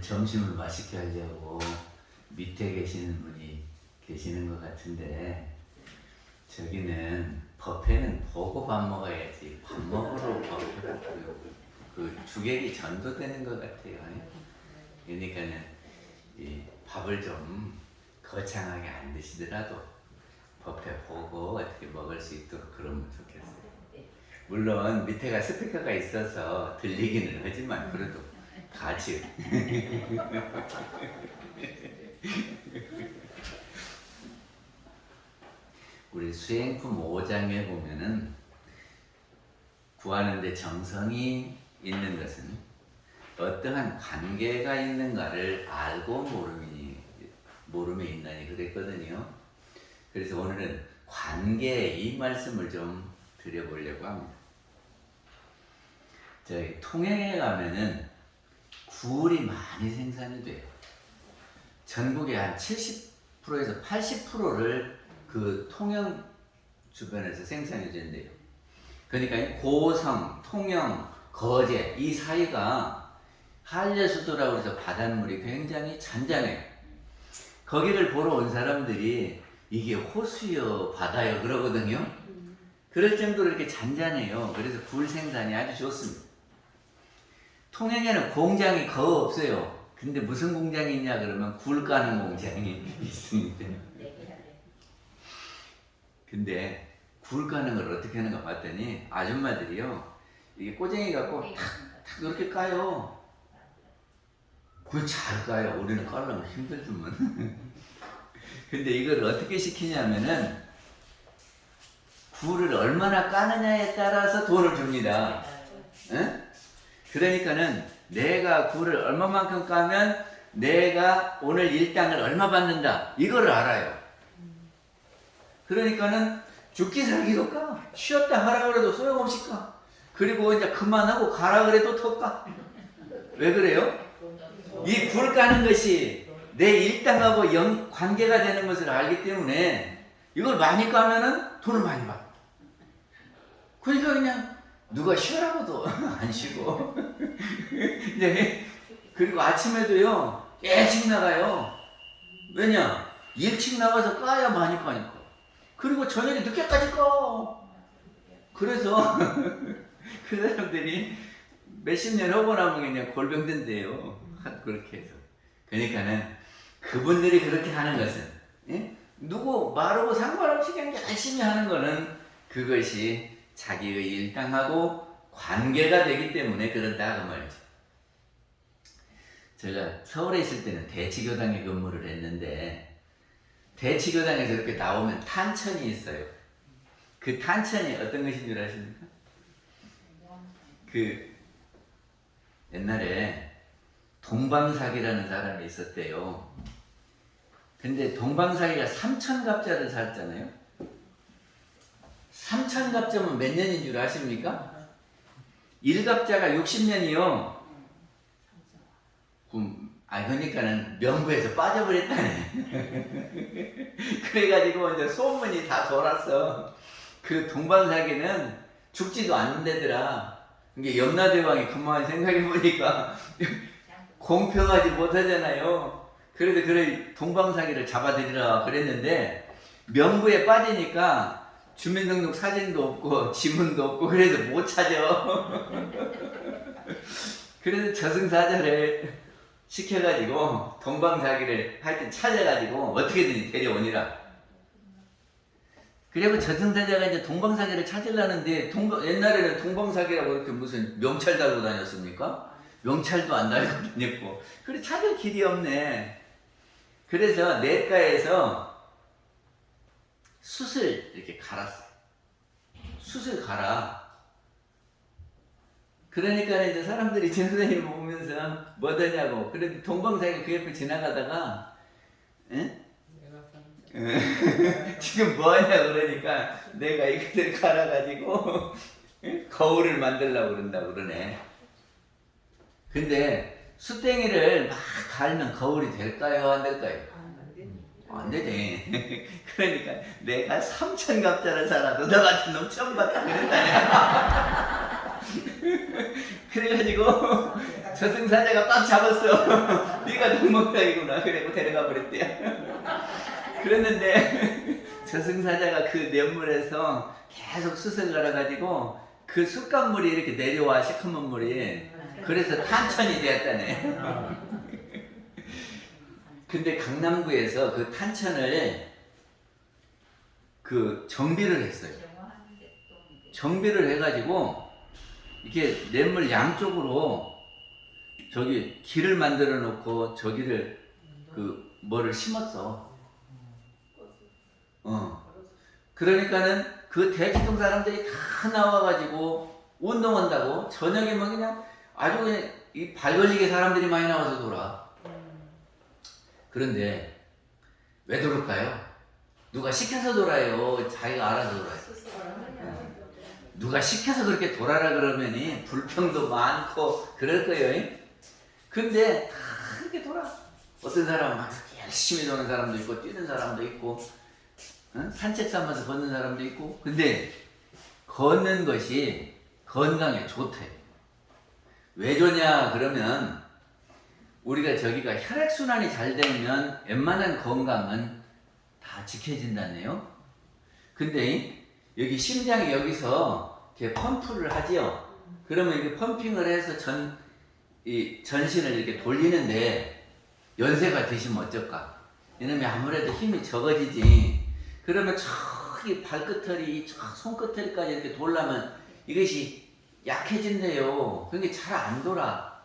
오늘 점심을 맛있게 하려고 밑에 계시는 분이 계시는 것 같은데, 저기는 뷔페는 보고 밥 먹어야지 밥 먹으러 그 주객이 전도되는 것 같아요. 그러니까는 이 밥을 좀 거창하게 안 드시더라도 뷔페 보고 어떻게 먹을 수 있도록 그러면 좋겠어요. 물론 밑에가 스피커가 있어서 들리기는 하지만 그래도 같이 우리 수행품 5장에 보면은 구하는데 정성이 있는 것은 어떠한 관계가 있는가를 알고 모름에 있나니 그랬거든요. 그래서 오늘은 관계 이 말씀을 좀 드려보려고 합니다. 저희 통영에 가면은 굴이 많이 생산이 돼요. 전국의 한 70%에서 80%를 그 통영 주변에서 생산이 된대요. 그러니까 고성, 통영, 거제 이 사이가 한려수도라고 해서 바닷물이 굉장히 잔잔해요. 거기를 보러 온 사람들이 이게 호수요 바다요 그러거든요. 그럴 정도로 이렇게 잔잔해요. 그래서 굴 생산이 아주 좋습니다. 통영에는 공장이 거의 없어요. 근데 무슨 공장이 있냐 그러면 굴 까는 공장이 있습니다. 근데 굴 까는 걸 어떻게 하는가 봤더니 아줌마들이요, 이게 꼬쟁이 갖고 탁탁 이렇게 까요. 굴 잘 까요. 우리는 까려면 힘들지만. 근데 이걸 어떻게 시키냐면은 굴을 얼마나 까느냐에 따라서 돈을 줍니다. 응? 그러니까는 내가 굴을 얼마만큼 까면 내가 오늘 일당을 얼마 받는다 이거를 알아요. 그러니까는 죽기 살기도 까. 쉬었다 하라 그래도 소용없이 까. 그리고 이제 그만하고 가라 그래도 더 까. 왜 그래요? 이 굴 까는 것이 내 일당하고 관계가 되는 것을 알기 때문에 이걸 많이 까면은 돈을 많이 받아. 그러니까 그냥 누가 쉬라고도 안 쉬고. 네. 그리고 아침에도요 일찍 나가요. 왜냐? 일찍 나가서 까야 많이 까니까. 그리고 저녁에 늦게까지 까. 그래서 그 사람들이 몇십 년 하고 나면 그냥 골병된대요. 그렇게 해서. 그러니까는 그분들이 그렇게 하는 것은, 예? 누구 말하고 상관없이 그냥 열심히 하는 거는 그것이 자기의 일당하고 관계가 되기 때문에 그런다 그 말이죠. 제가 서울에 있을 때는 대치교당에 근무를 했는데, 대치교당에서 이렇게 나오면 탄천이 있어요. 그 탄천이 어떤 것인 줄 아십니까? 그 옛날에 동방사기라는 사람이 있었대요. 근데 동방사기가 삼천갑자를 살잖아요. 삼천갑자면 몇 년인 줄 아십니까? 1갑자가 60년이요. 그러니까는 명부에서 빠져버렸다네. 그래가지고 이제 소문이 다 돌았어. 그 동방사기는 죽지도 않는다더라. 이게 염라대왕이 가만히 생각해보니까 공평하지 못하잖아요. 그래서 그래 동방사기를 잡아들이라 그랬는데 명부에 빠지니까 주민등록 사진도 없고 지문도 없고 그래서 못 찾아. 그래서 저승사자를 시켜가지고 동방사기를 하여튼 찾아가지고 어떻게든지 데려오니라. 그리고 저승사자가 이제 동방사기를 찾으려는데 옛날에는 동방사기라고 이렇게 무슨 명찰 달고 다녔습니까? 명찰도 안 달고 다녔고 그래 찾을 길이 없네. 그래서 냇가에서 숯을 이렇게 갈았어요. 숯을 갈아. 그러니까 이제 사람들이 제 선생님을 보면서 뭐더냐고. 그런데 동방사기가 그 옆에 지나가다가 에? 지금 뭐하냐 그러니까 내가 이것을 갈아가지고 거울을 만들려고 그런다고 그러네. 근데 숯댕이를 막 갈면 거울이 될까요 안 될까요? 안 되지. 그러니까 내가 3천갑자를 살아도 너 같은 놈 처음 봤다 그랬다냐. 그래가지고 저승사자가 딱 잡았어. 네가 동목상이구나. 그래고 데려가 버렸대요. 그랬는데 저승사자가 그 냇물에서 계속 숯을 갈아가지고 그 숯간물이 이렇게 내려와, 시커먼 물이. 그래서 탄천이 되었다네. 근데 강남구에서 그 탄천을 그 정비를 했어요. 정비를 해가지고 이게 냇물 양쪽으로 저기 길을 만들어 놓고 저기를 그 뭐를 심었어. 그러니까는 그 대치동 사람들이 다 나와가지고 운동한다고 저녁에만 그냥 아주 그냥 이 발 걸리게 사람들이 많이 나와서 돌아. 그런데 왜 돌을까요? 누가 시켜서 돌아요? 자기가 알아서 돌아요. 누가 시켜서 그렇게 돌아라 그러면이 불평도 많고 그럴 거예요. 근데 다 그렇게 돌아. 어떤 사람은 막 열심히 도는 사람도 있고 뛰는 사람도 있고 산책 삼아서 걷는 사람도 있고. 근데 걷는 것이 건강에 좋대. 왜 좋냐 그러면 우리가 저기가 혈액순환이 잘 되면 웬만한 건강은 다 지켜진다네요. 근데 여기 심장이 여기서 이렇게 펌프를 하지요. 그러면 이렇게 펌핑을 해서 이 전신을 이렇게 돌리는데 연세가 드시면 어쩔까? 이놈이 아무래도 힘이 적어지지. 그러면 저기 발끝털이 손끝털이까지 이렇게 돌려면 이것이 약해진대요. 그러니까 잘 안 돌아.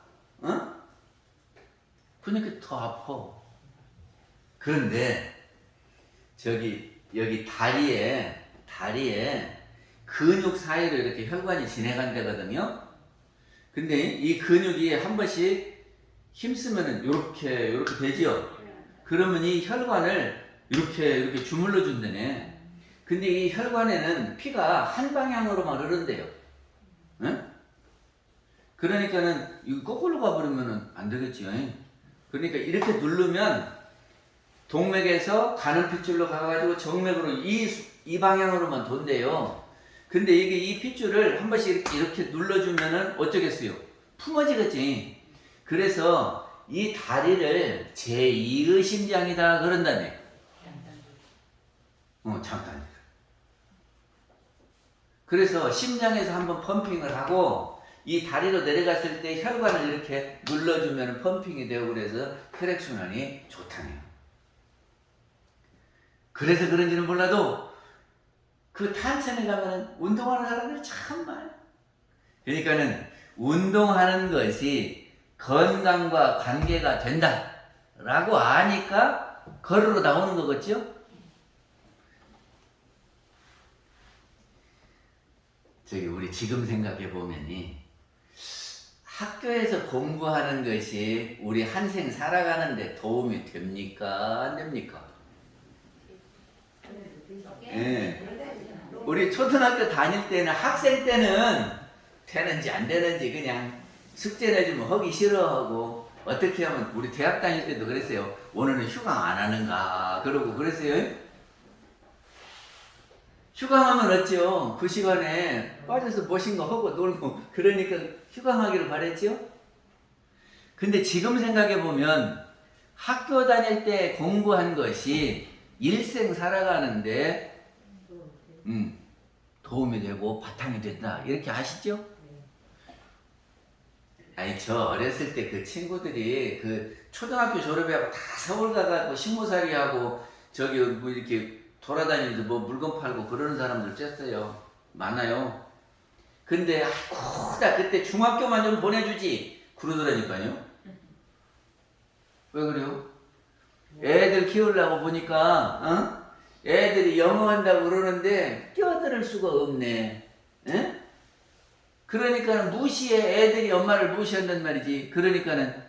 그러니까 더 아파. 그런데 여기 다리에 근육 사이로 이렇게 혈관이 지나간다거든요. 근데 이 근육이 한 번씩 힘쓰면은 요렇게 되지요. 그러면 이 혈관을 이렇게 주물러 준다네. 근데 이 혈관에는 피가 한 방향으로만 흐른대요. 응? 그러니까는 이거 거꾸로 가버리면은 안 되겠지요. 그러니까 이렇게 누르면 동맥에서 가는 핏줄로 가가지고 정맥으로 이 방향으로만 돈대요. 근데 이게 이 핏줄을 한 번씩 이렇게 눌러주면은 어쩌겠어요? 품어지겠지. 그래서 이 다리를 제2의 심장이다 그런다네. 잠깐. 그래서 심장에서 한번 펌핑을 하고 이 다리로 내려갔을 때 혈관을 이렇게 눌러주면 펌핑이 되고 그래서 혈액순환이 좋다네요. 그래서 그런지는 몰라도 그 탄천에 가면 운동하는 사람들이 참 많아요. 그러니까는 운동하는 것이 건강과 관계가 된다 라고 아니까 걸으러 나오는 거겠죠? 우리 지금 생각해 보면이 학교에서 공부하는 것이 우리 한생 살아가는데 도움이 됩니까? 안 됩니까? 우리 초등학교 다닐 때는 학생 때는 되는지 안 되는지 그냥 숙제 내주면 하기 싫어하고 어떻게 하면 우리 대학 다닐 때도 그랬어요. 오늘은 휴강 안 하는가 그러고 그랬어요. 휴강하면 어찌요? 그 시간에 빠져서 무엇인가 하고 놀고 그러니까 휴강하기를 바랬죠. 근데 지금 생각해보면 학교 다닐 때 공부한 것이 일생 살아가는데 도움이 되고 바탕이 된다 이렇게 아시죠? 아니 저 어렸을 때 그 친구들이 그 초등학교 졸업하고 다 서울 가가지고 식모살이 하고 저기 뭐 이렇게 돌아다니면서 뭐 물건 팔고 그러는 사람들 쬐어요. 많아요. 근데 아이고 나 그때 중학교만 좀 보내주지 그러더라니까요. 왜 그래요? 애들 키우려고 보니까 애들이 영어 한다고 그러는데 끼어들 수가 없네. 에? 그러니까 무시해. 애들이 엄마를 무시한단 말이지. 그러니까는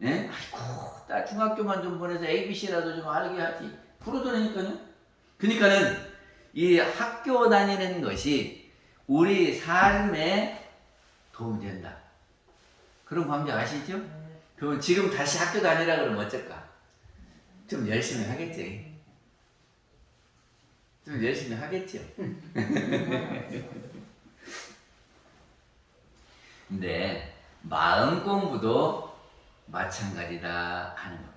아이고 나 중학교만 좀 보내서 ABC라도 좀 알게 하지 그러더라니까요. 그러니까는 이 학교 다니는 것이 우리 삶에 도움이 된다. 그런 관계 아시죠? 그럼 지금 다시 학교 다니라 그러면 어쩔까? 좀 열심히 하겠지. 좀 열심히 하겠죠. 근데 마음 공부도 마찬가지다 하는 겁니다.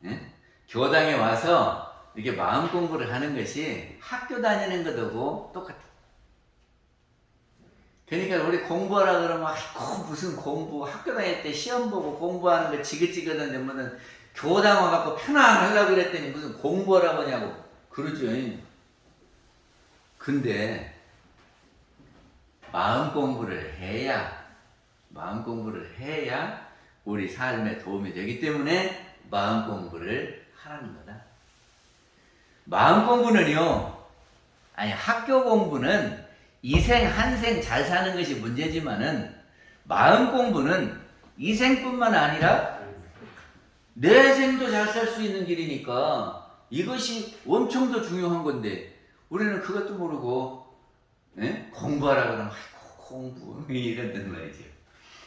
예? 교당에 와서 이렇게 마음 공부를 하는 것이 학교 다니는 것하고 똑같아. 그러니까 우리 공부하라 그러면 아이고 무슨 공부, 학교 다닐 때 시험 보고 공부하는 거 지긋지긋한데 무슨 교당 와갖고 편안하려고 그랬더니 무슨 공부하라고 하냐고 그러죠. 근데 마음 공부를 해야 우리 삶에 도움이 되기 때문에 마음 공부를 하라는 거다. 마음 공부는요, 아니 학교 공부는 이생 한생 잘 사는 것이 문제지만은 마음 공부는 이생뿐만 아니라 내생도 잘 살 수 있는 길이니까 이것이 엄청 더 중요한 건데 우리는 그것도 모르고 공부하라 그러면 아이고 공부 이런단 말이죠.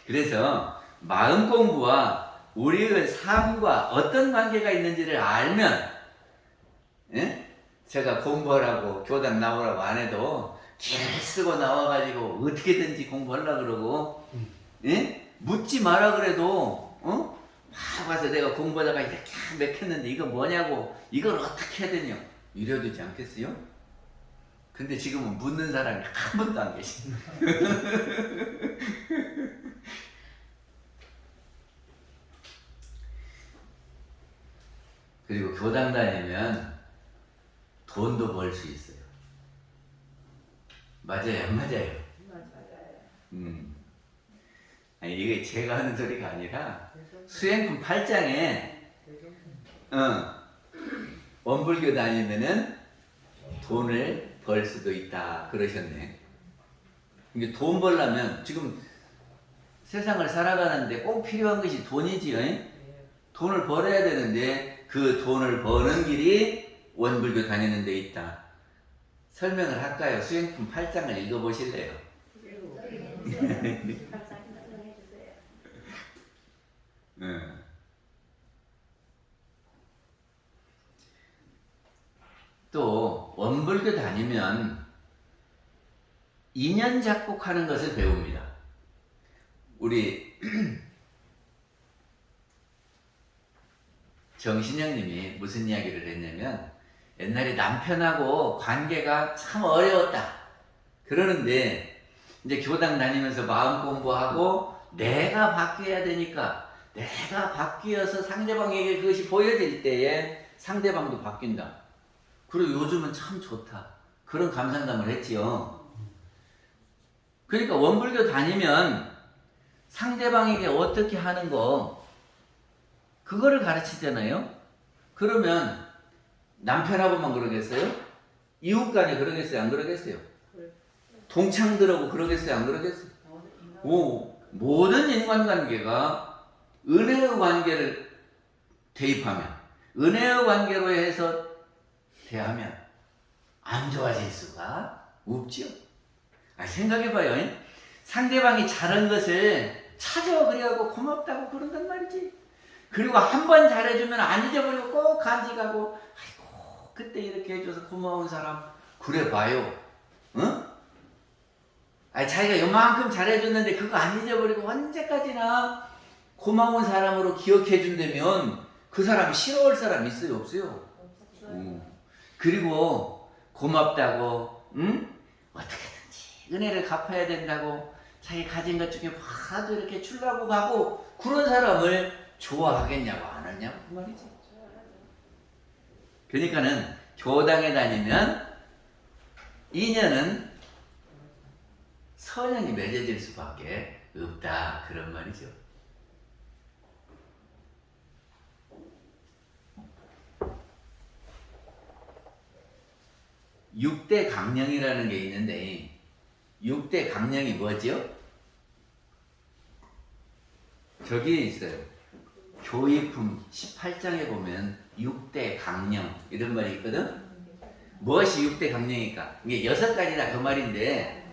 그래서 마음 공부와 우리의 삶과 어떤 관계가 있는지를 알면 제가 공부하라고 교당 나오라고 안 해도 길 쓰고 나와가지고 어떻게든지 공부하려고 그러고 묻지 마라 그래도 막 와서 내가 공부하다가 이렇게 맥혔는데 이거 뭐냐고 이걸 어떻게 해야 되냐 이래야 되지 않겠어요? 근데 지금은 묻는 사람이 한 번도 안 계시. 그리고 교당 다니면 돈도 벌 수 있어요. 맞아요, 안 맞아요? 아니 이게 제가 하는 소리가 아니라 수행품 8장에 원불교 다니면은 돈을 벌 수도 있다 그러셨네. 이게 돈 벌려면 지금 세상을 살아가는데 꼭 필요한 것이 돈이지요. 돈을 벌어야 되는데 그 돈을 버는 길이 원불교 다니는 데 있다. 설명을 할까요? 수행품 8장을 읽어보실래요? 또 원불교 다니면 인연 작곡하는 것을 배웁니다. 우리 정신영님이 무슨 이야기를 했냐면 옛날에 남편하고 관계가 참 어려웠다. 그러는데 이제 교당 다니면서 마음 공부하고 내가 바뀌어야 되니까 내가 바뀌어서 상대방에게 그것이 보여질 때에 상대방도 바뀐다. 그리고 요즘은 참 좋다. 그런 감상담을 했지요. 그러니까 원불교 다니면 상대방에게 어떻게 하는 거 그거를 가르치잖아요. 그러면 남편하고만 그러겠어요? 이웃간에 그러겠어요? 안 그러겠어요? 동창들하고 그러겠어요? 안 그러겠어요? 모든 인간관계가 은혜의 관계를 대입하면 은혜의 관계로 해서 대하면 안 좋아질 수가 없지요. 생각해봐요. 상대방이 잘한 것을 찾아 그래하고 고맙다고 그런단 말이지. 그리고 한 번 잘해주면 안 잊어버리고 꼭 간직하고 아이고 그때 이렇게 해줘서 고마운 사람 그래 봐요. 자기가 요만큼 잘해줬는데 그거 안 잊어버리고 언제까지나 고마운 사람으로 기억해 준다면 그 사람 싫어할 사람 있어요? 없어요? 그리고 고맙다고 어떻게든지 은혜를 갚아야 된다고 자기 가진 것 중에 하도 이렇게 주려고 하고 그런 사람을 좋아하겠냐고 안 하냐고 그 말이지. 그러니까는 교당에 다니면 인연은 선연이 맺어질 수밖에 없다 그런 말이죠. 육대 강령이라는 게 있는데 육대 강령이 뭐죠? 저기에 있어요. 교의품 18장에 보면 6대 강령 이런 말이 있거든. 무엇이 6대 강령일까? 이게 6가지다 그 말인데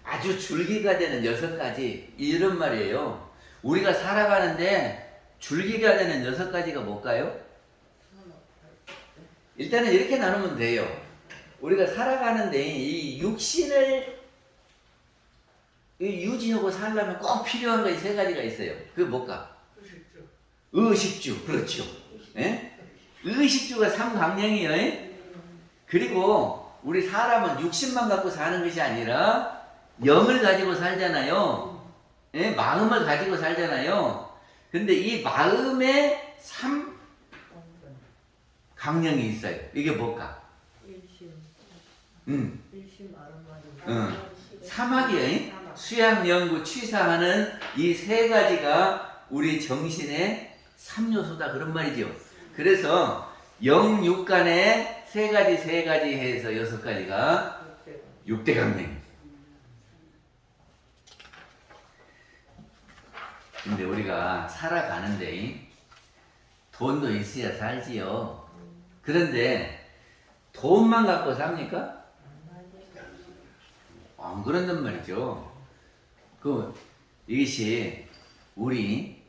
아주 줄기가 되는 6가지 이런 말이에요. 우리가 살아가는데 줄기가 되는 6가지가 뭘까요? 일단은 이렇게 나누면 돼요. 우리가 살아가는데 이 육신을 유지하고 살려면 꼭 필요한 것이 세 가지가 있어요. 그게 뭘까? 의식주. 그렇죠. 예? 의식주가 삼강령이에요. 예? 그리고 우리 사람은 육신만 갖고 사는 것이 아니라 영을 가지고 살잖아요. 예? 마음을 가지고 살잖아요. 근데 이 마음에 삼강령이 있어요. 이게 뭘까? 사막이에요. 수양, 연구, 취사하는 이 세 가지가 우리 정신의 3요소다 그런 말이죠. 그래서 영육간에 세 가지 해서 6가지가 6대 강령. 근데 우리가 살아가는데 돈도 있어야 살지요. 그런데 돈만 갖고 삽니까? 안 그런단 말이죠. 이것이 우리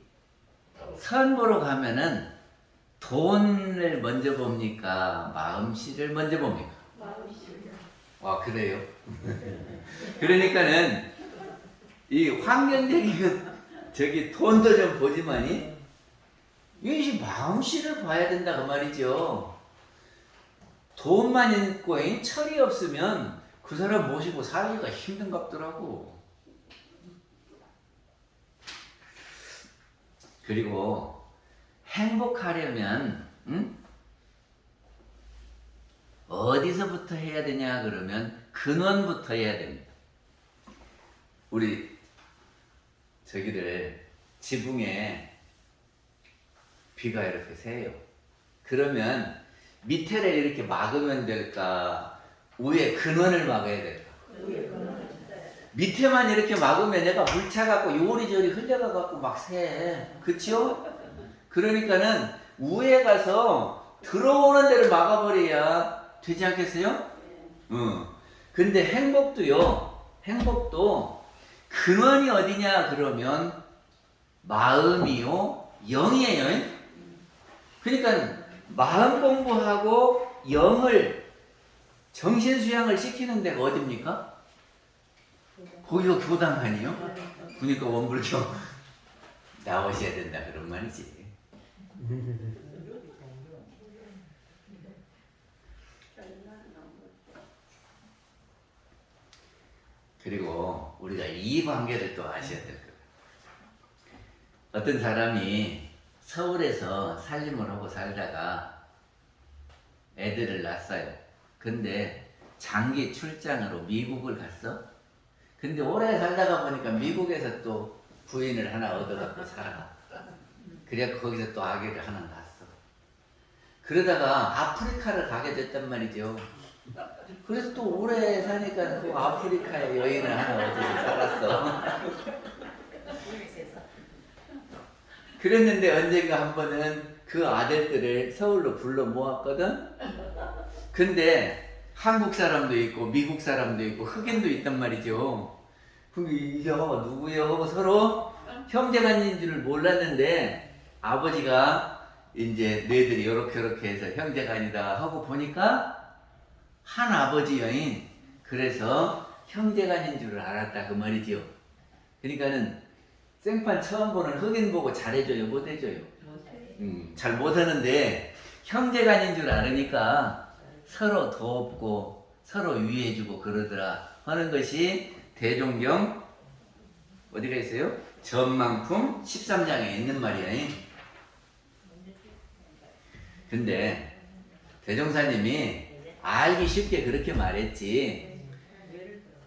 선 보러 가면은 돈을 먼저 봅니까? 마음씨를 먼저 봅니까? 마음씨요. 와, 그래요? 그러니까는 이 환경적인 저기 돈도 좀 보지만이 이것이 마음씨를 봐야 된다 그 말이죠. 돈만 있고 철이 없으면 그 사람 모시고 살기가 힘든 갑더라고. 그리고 행복하려면 어디서부터 해야 되냐 그러면 근원부터 해야 됩니다. 우리 저기를 지붕에 비가 이렇게 새요. 그러면 밑에를 이렇게 막으면 될까? 위에 근원을 막아야 될까? 밑에만 이렇게 막으면 내가 물 차갖고 요리조리 흘려가갖고 막 새. 그쵸? 그러니까는 위에 가서 들어오는 데를 막아버려야 되지 않겠어요? 근데 행복도 근원이 어디냐 그러면 마음이요, 영이에요. 그러니까 마음 공부하고 영을 정신 수양을 시키는 데가 어딥니까? 거기가 교당 아니요? 그러니까 원불교 나오셔야 된다 그런 말이지. 그리고 우리가 이 관계를 또 아셔야 될 거예요. 어떤 사람이 서울에서 살림을 하고 살다가 애들을 낳았어요. 근데 장기 출장으로 미국을 갔어. 근데 오래 살다가 보니까 미국에서 또 부인을 하나 얻어갖고 살아. 그래야 거기서 또 아기를 하나 낳았어. 그러다가 아프리카를 가게 됐단 말이죠. 그래서 또 오래 사니까 그 아프리카에 여인을 하나 얻어서 살았어. 그랬는데 언젠가 한 번은 그 아들들을 서울로 불러 모았거든. 근데 한국 사람도 있고 미국 사람도 있고 흑인도 있단 말이죠. 그럼 이게 누구요? 하고 서로 형제간인 줄 몰랐는데 아버지가 이제 너희들이 이렇게 해서 형제간이다 하고 보니까 한 아버지 여인. 그래서 형제간인 줄 알았다 그 말이죠. 그러니까는 생판 처음 보는 흑인 보고 잘해줘요, 못해줘요? 잘 못하는데 형제간인 줄 알으니까 서로 돕고 서로 위해주고 그러더라 하는 것이 대종경 어디가 있어요? 전망품 13장에 있는 말이에요. 근데 대종사님이 알기 쉽게 그렇게 말했지.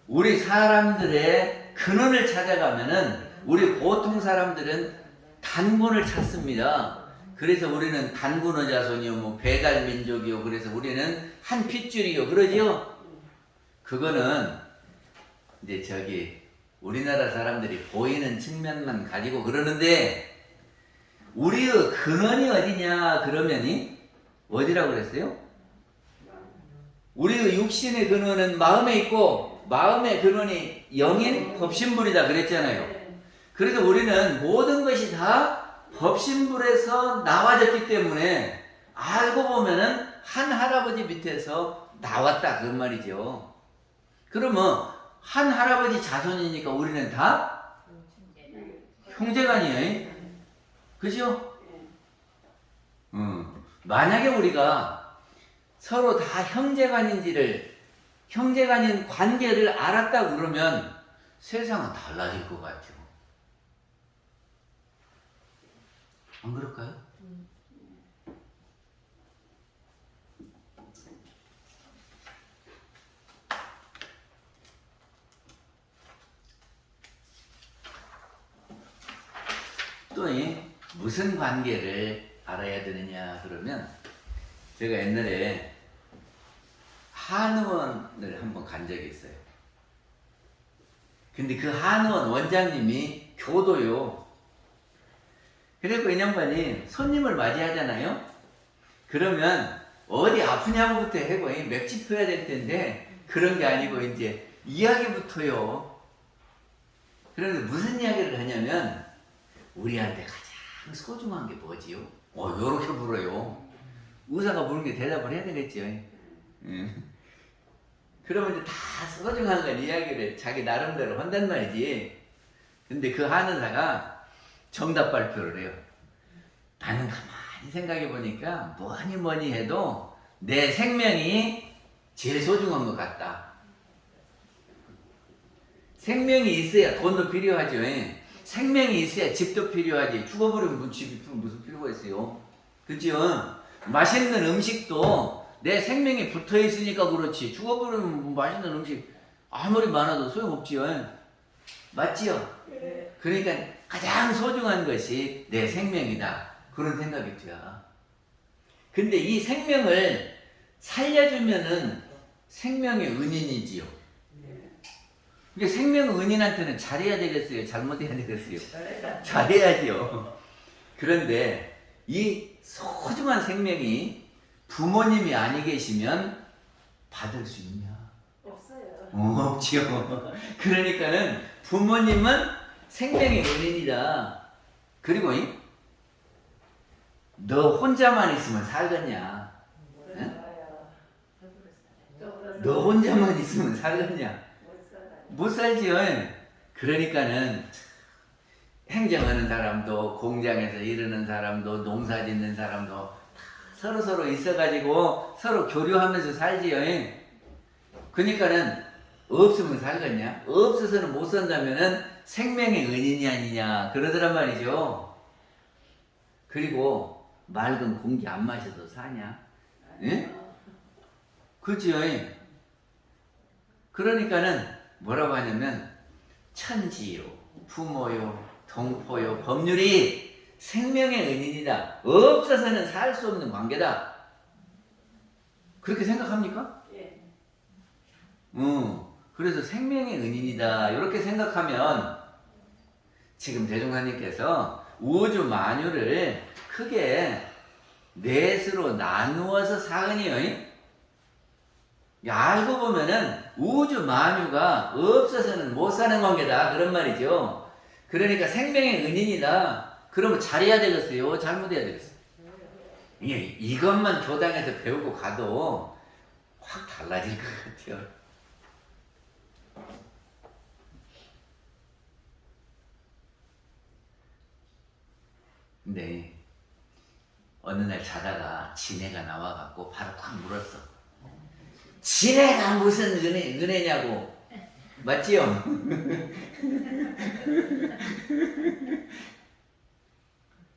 우리 사람들의 근원을 찾아가면은 우리 보통 사람들은 단군을 찾습니다. 그래서 우리는 단군의 자손이요, 뭐 배달민족이요. 그래서 우리는 한 핏줄이요. 그러죠? 그거는 이제 저기 우리나라 사람들이 보이는 측면만 가지고 그러는데 우리의 근원이 어디냐 그러면이 어디라고 그랬어요? 우리의 육신의 근원은 마음에 있고 마음의 근원이 영인 법신불이다 그랬잖아요. 그래서 우리는 모든 것이 다 법신불에서 나와졌기 때문에 알고 보면은 한 할아버지 밑에서 나왔다 그 말이죠. 그러면 한 할아버지 자손이니까 우리는 다 형제간이에요. 그죠? 만약에 우리가 서로 다 형제간인 관계를 알았다 그러면 세상은 달라질 것 같아요. 안 그럴까요? 또 무슨 관계를 알아야 되느냐 그러면 제가 옛날에 한의원을 한번 간 적이 있어요. 근데 그 한의원 원장님이 교도요. 그리고 이 양반이 손님을 맞이하잖아요. 그러면 어디 아프냐고부터 해고 맥주 펴야 될 텐데 그런 게 아니고 이제 이야기부터요. 그런데 무슨 이야기를 하냐면 우리한테 가장 소중한 게 뭐지요? 요렇게 물어요. 의사가 물은 게 대답을 해야 되겠죠. 그러면 이제 다 소중한 건 이야기를 자기 나름대로 한단 말이지. 근데 그 한의사가 정답 발표를 해요. 나는 가만히 생각해 보니까 뭐니 해도 내 생명이 제일 소중한 것 같다. 생명이 있어야 돈도 필요하죠. 생명이 있어야 집도 필요하지. 죽어버리면 집이 무슨 필요가 있어요. 그죠? 맛있는 음식도 내 생명이 붙어 있으니까 그렇지. 죽어버리면 맛있는 음식 아무리 많아도 소용없지요. 맞지요? 그러니까 가장 소중한 것이 내 생명이다. 그런 생각이죠. 근데 이 생명을 살려주면은 생명의 은인이지요. 이게 생명 은인한테는 잘해야 되겠어요? 잘못해야 되겠어요? 잘해야지요. 그런데 이 소중한 생명이 부모님이 아니 계시면 받을 수 있냐? 없어요. 없지요. 그러니까는 부모님은 생명의 은인이다. 그리고 너 혼자만 있으면 살겠냐? 응? 너 혼자만 있으면 살겠냐? 못 살지요. 그러니까는 행정하는 사람도 공장에서 일하는 사람도 농사 짓는 사람도 서로 있어가지고 서로 교류하면서 살지요. 그러니까는 없으면 살겠냐? 없어서는 못 산다면은 생명의 은인이 아니냐 그러더란 말이죠. 그리고 맑은 공기 안 마셔도 사냐? 예? 그렇지요. 그러니까는 뭐라고 하냐면 천지요, 부모요, 동포요, 법률이 생명의 은인이다. 없어서는 살 수 없는 관계다. 그렇게 생각합니까? 예. 그래서 생명의 은인이다. 이렇게 생각하면 지금 대종사님께서 우주 만유를 크게 넷으로 나누어서 사은이요. 알고 보면은 우주 만유가 없어서는 못 사는 관계다. 그런 말이죠. 그러니까 생명의 은인이다. 그러면 잘해야 되겠어요? 잘못해야 되겠어요? 이것만 교당에서 배우고 가도 확 달라질 것 같아요. 근데 어느 날 자다가 지네가 나와갖고 바로 꽉 물었어. 지네가 무슨 은혜냐고. 맞지요?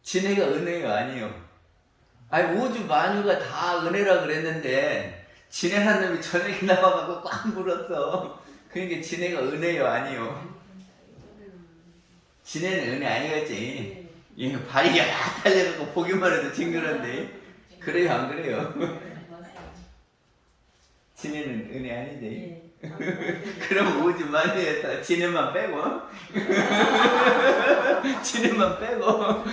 지네가 은혜가 아니요. 아니 우주 만유가 다 은혜라 그랬는데 지네라는 놈이 저녁에 나와갖고 꽉 물었어. 그러니까 지네가 은혜요 아니요. 지네는 은혜 아니겠지. 발이 야 달려갖고 보기만 해도 징그런데. 그래요 안 그래요? 지네는 은혜 아니지. 그럼 우주 만유에서 지네만 빼고 지네만 빼고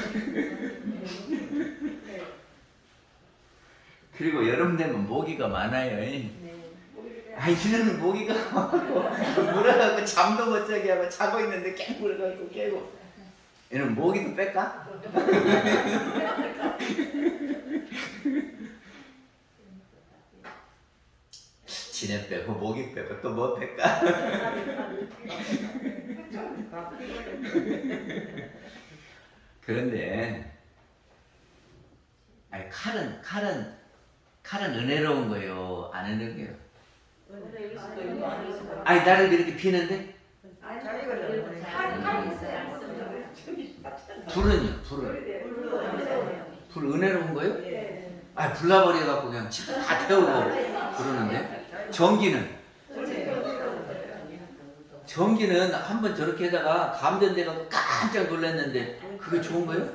그리고 여름 되면 모기가 많아요. 아이 지네는 모기가 많고 물어갖고 잠도 못 자게 하고 자고 있는데 깨 물어갖고 깨고 얘는 모기도 뺄까? 지네 빼고 모기 빼고 또 뭐 뺄까? 그런데 아니 칼은 은혜로운 거예요? 안 은혜로워요? 아니 나를 이렇게 피는데? 불은요? 불 은혜로운 거예요? 아 불나버려갖고 그냥 집 다 태우고 그러는데? 전기는 한번 저렇게 하다가 감전돼가지고 깜짝 놀랐는데 그게 좋은 거예요?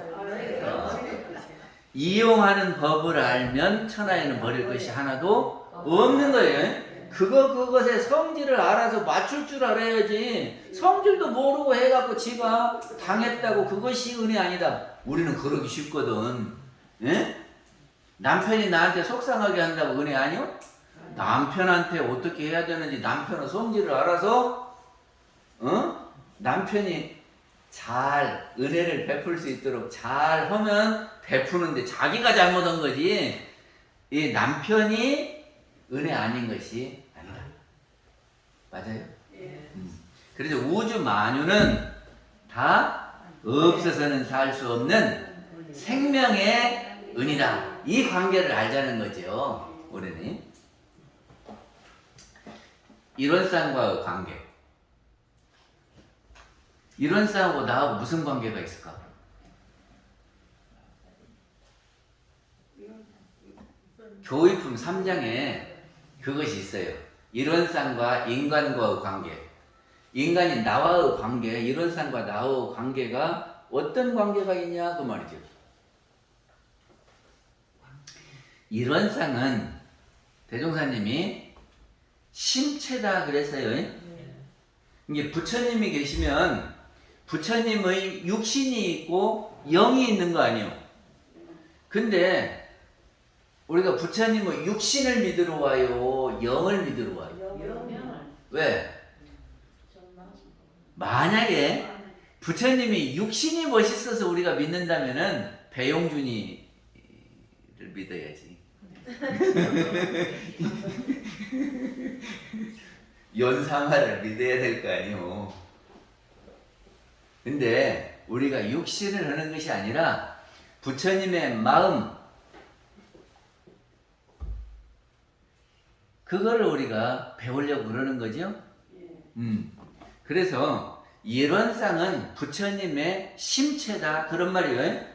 이용하는 법을 알면 천하에는 버릴 것이 하나도 없는 거예요. 그것의 성질을 알아서 맞출 줄 알아야지. 성질도 모르고 해갖고 지가 당했다고 그것이 은혜 아니다. 우리는 그러기 쉽거든. 예? 남편이 나한테 속상하게 한다고 은혜 아니요? 남편한테 어떻게 해야 되는지 남편의 성질을 알아서 남편이 잘 은혜를 베풀 수 있도록 잘 하면 베푸는데 자기가 잘못한 거지 이 남편이 은혜 아닌 것이 아니다. 맞아요? 그래서 우주 만유는 다 없어서는 살 수 없는 생명의 은이다. 이 관계를 알자는 거죠. 우리는 이론상과의 관계. 이론상하고 나하고 무슨 관계가 있을까? 교의품 3장에 그것이 있어요. 이론상과 인간과의 관계. 인간이 나와의 관계, 이론상과 나와의 관계가 어떤 관계가 있냐 그 말이죠. 이론상은 대종사님이 심체다 그랬어요. 이게 부처님이 계시면 부처님의 육신이 있고 영이 있는 거 아니에요. 근데 우리가 부처님의 육신을 믿으러 와요? 영을 믿으러 와요? 왜? 만약에 부처님이 육신이 멋있어서 우리가 믿는다면은 배용준이를 믿어야지. 연상화를 믿어야 될 거 아니에요. 근데 우리가 육신을 하는 것이 아니라 부처님의 마음, 그거를 우리가 배우려고 그러는 거죠. 그래서 이론상은 부처님의 심체다 그런 말이에요.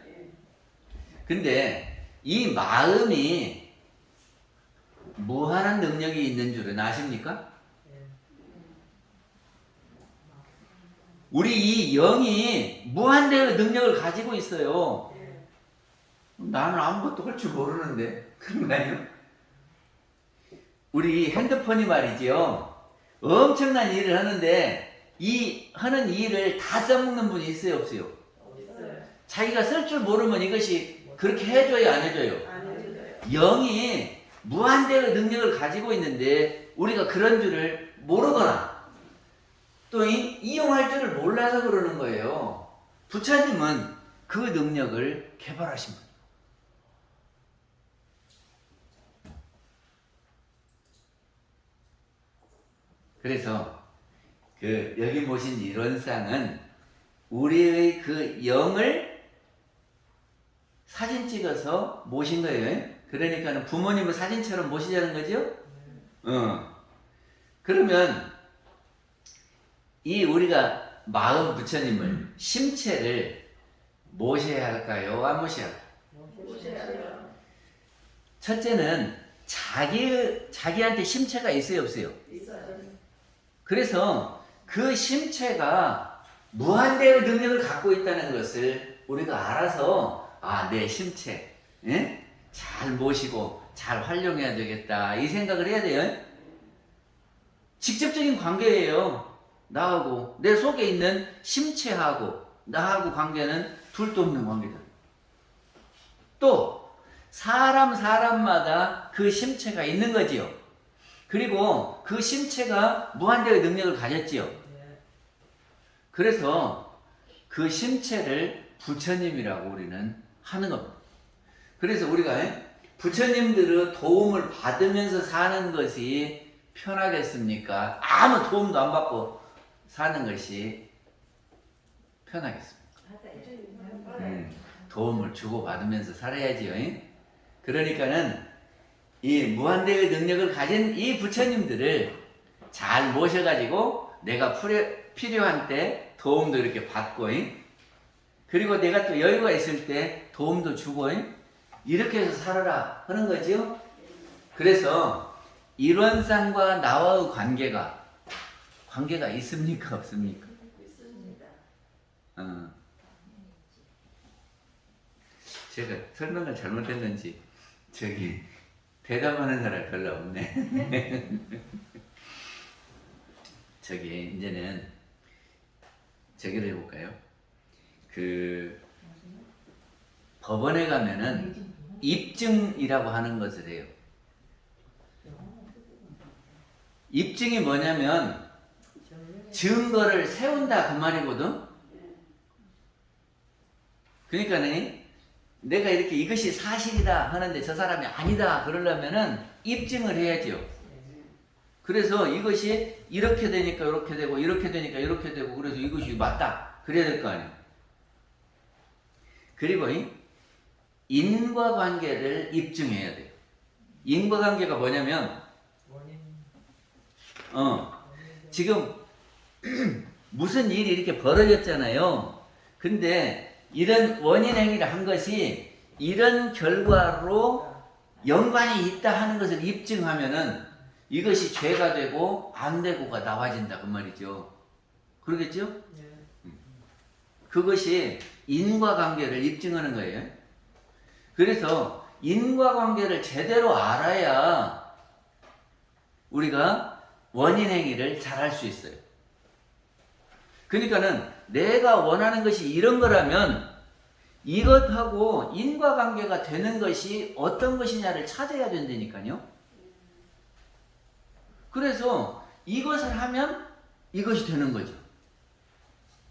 근데 이 마음이 무한한 능력이 있는 줄은 아십니까? 우리 이 영이 무한대의 능력을 가지고 있어요. 나는 아무것도 할 줄 모르는데 그런가요? 우리 핸드폰이 말이죠. 엄청난 일을 하는데 이 하는 일을 다 써먹는 분이 있어요, 없어요? 자기가 쓸 줄 모르면 이것이 그렇게 해줘요, 안 해줘요? 영이 무한대의 능력을 가지고 있는데 우리가 그런 줄을 모르거나 또 이용할 줄을 몰라서 그러는 거예요. 부처님은 그 능력을 개발하신 분이에요. 그래서 여기 모신 이론상은 우리의 그 영을 사진 찍어서 모신 거예요. 그러니까 부모님을 사진처럼 모시자는 거죠. 그러면 이 우리가 마음 부처님을 심체를 모셔야 할까요? 안 모셔야 할까요? 첫째는 자기한테 심체가 있어요, 없어요? 있어요. 그래서 그 심체가 무한대의 능력을 갖고 있다는 것을 우리가 알아서 내 심체 잘 모시고 잘 활용해야 되겠다 이 생각을 해야 돼요. 직접적인 관계예요. 나하고 내 속에 있는 심체하고 나하고 관계는 둘도 없는 관계다. 또 사람마다 그 심체가 있는 거지요. 그리고 그 심체가 무한대의 능력을 가졌지요. 그래서 그 심체를 부처님이라고 우리는 하는 겁니다. 그래서 우리가 부처님들의 도움을 받으면서 사는 것이 편하겠습니까? 아무 도움도 안 받고 사는 것이 편하겠습니까? 도움을 주고받으면서 살아야지요. 그러니까는 이 무한대의 능력을 가진 이 부처님들을 잘 모셔가지고 내가 필요한 때 도움도 이렇게 받고, 그리고 내가 또 여유가 있을 때 도움도 주고, 이렇게 해서 살아라 하는 거지요. 그래서 일원상과 나와의 관계가 있습니까? 없습니까? 있습니다. 제가 설명을 잘못했는지 저기 대답하는 사람 별로 없네. 저기 이제는 저기를 해볼까요? 그 법원에 가면은 입증이라고 하는 것을 해요. 입증이 뭐냐면 증거를 세운다 그 말이거든. 그러니까는 내가 이렇게 이것이 사실이다 하는데 저 사람이 아니다 그러려면은 입증을 해야죠. 그래서 이것이 이렇게 되니까 이렇게 되고 이렇게 되니까 이렇게 되고 그래서 이것이 맞다 그래야 될 거 아니에요. 그리고 인과관계를 입증해야 돼요. 인과관계가 뭐냐면 지금 무슨 일이 이렇게 벌어졌잖아요. 근데 이런 원인 행위를 한 것이 이런 결과로 연관이 있다 하는 것을 입증하면은 이것이 죄가 되고 안 되고가 나와진다 그 말이죠. 그러겠죠? 그것이 인과관계를 입증하는 거예요. 그래서 인과관계를 제대로 알아야 우리가 원인 행위를 잘 할 수 있어요. 그러니까는 내가 원하는 것이 이런 거라면 이것하고 인과관계가 되는 것이 어떤 것이냐를 찾아야 된다니까요. 그래서 이것을 하면 이것이 되는 거죠.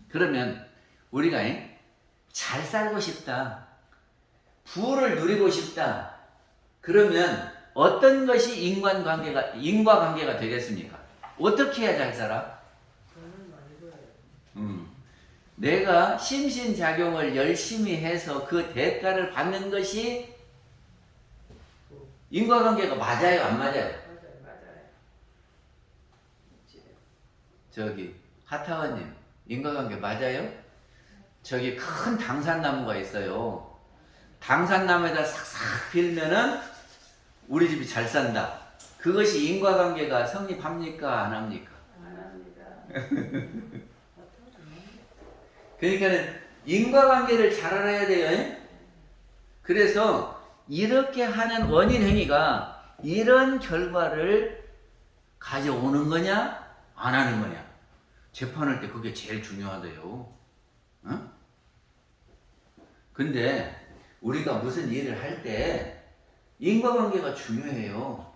그러면 우리가 잘 살고 싶다, 부를 누리고 싶다, 그러면 어떤 것이 인과관계가 되겠습니까? 어떻게 해야 잘 살아? 내가 심신작용을 열심히 해서 그 대가를 받는 것이 인과관계가 맞아요, 안 맞아요? 맞아요. 저기 하타원님, 인과관계 맞아요? 저기 큰 당산나무가 있어요. 당산나무에다 싹싹 빌면은 우리 집이 잘 산다. 그것이 인과관계가 성립합니까? 안 합니까? 안 합니다. 그러니까는 인과관계를 잘 알아야 돼요. 그래서 이렇게 하는 원인 행위가 이런 결과를 가져오는 거냐 안 하는 거냐 재판할 때 그게 제일 중요하대요. 근데 우리가 무슨 일을 할 때 인과관계가 중요해요.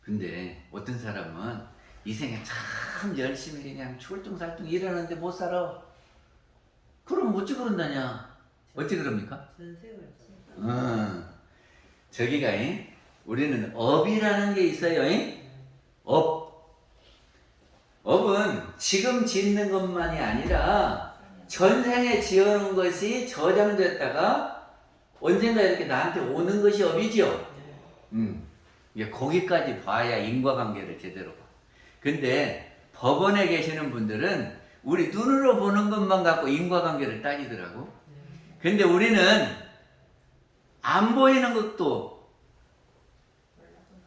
근데 어떤 사람은 이 생에 참 열심히 그냥 출중살중 일하는데 못 살아. 그럼 어찌 그런다냐? 어찌 그럽니까? 저기가 우리는 업이라는 게 있어요. 업은 지금 짓는 것만이 아니라 전생에 지어놓은 것이 저장됐다가 언젠가 이렇게 나한테 오는 것이 업이지요. 이게 거기까지 봐야 인과관계를 제대로 봐. 근데 법원에 계시는 분들은 우리 눈으로 보는 것만 갖고 인과관계를 따지더라고. 근데 우리는 안 보이는 것도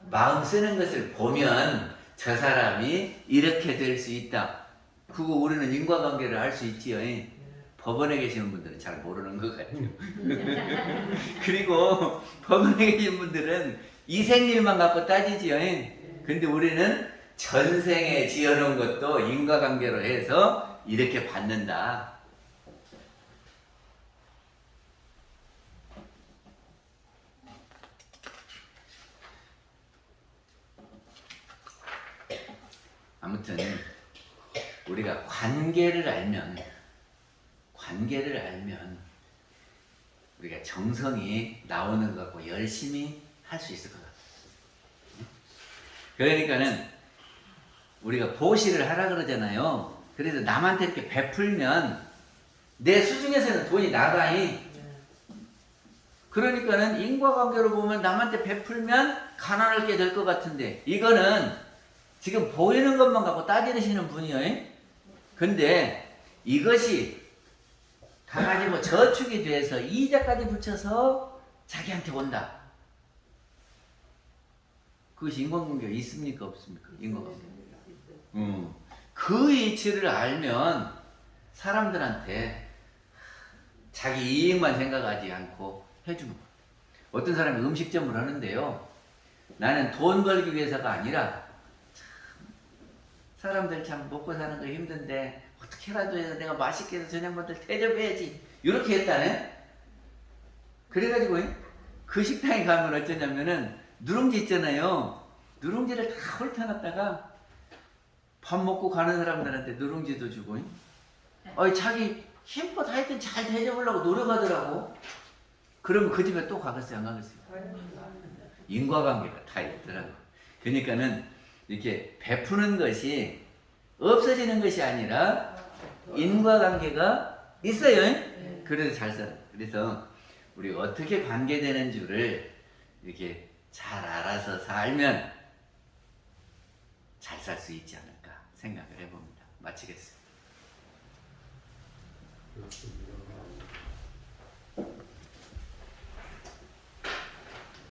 마음 쓰는 것을 보면 저 사람이 이렇게 될 수 있다. 그거 우리는 인과관계를 알 수 있지요. 법원에 계시는 분들은 잘 모르는 것 같아요. 그리고 법원에 계신 분들은 이 생일만 갖고 따지지요. 근데 우리는 전생에 지어놓은 것도 인과관계로 해서 이렇게 받는다. 아무튼 우리가 관계를 알면 우리가 정성이 나오는 것 같고 열심히 할 수 있을 것 같아요. 그러니까는 우리가 보시를 하라 그러잖아요. 그래서 남한테 이렇게 베풀면 내 수중에서는 돈이 나가이. 그러니까는 인과관계로 보면 남한테 베풀면 가난하게 될 것 같은데 이거는 지금 보이는 것만 갖고 따지시는 분이에요. 근데 이것이 다 가지고 저축이 돼서 이자까지 붙여서 자기한테 온다. 그것이 인과관계가 있습니까 없습니까? 인과관계. 그 이치를 알면 사람들한테 자기 이익만 생각하지 않고 해주는 거예요. 어떤 사람이 음식점을 하는데요. 나는 돈 벌기 위해서가 아니라 사람들 참 먹고 사는 거 힘든데 어떻게라도 해서 내가 맛있게 해서 저녁만들 대접해야지. 이렇게 했다네. 그래가지고 그 식당에 가면 어쩌냐면은 누룽지 있잖아요. 누룽지를 다 훑어놨다가 밥 먹고 가는 사람들한테 누룽지도 주고 자기 힘껏 하여튼 잘 대접하려고 노력하더라고. 그러면 그 집에 또 가겠어요 안 가겠어요? 인과관계가 다 있더라고. 그러니까는 이렇게 베푸는 것이 없어지는 것이 아니라 인과관계가 있어요. 그래서 잘 살아. 그래서 우리 어떻게 관계되는 줄을 이렇게 잘 알아서 살면 잘 살 수 있지 않을까 생각을 해봅니다. 마치겠습니다. 그렇습니다.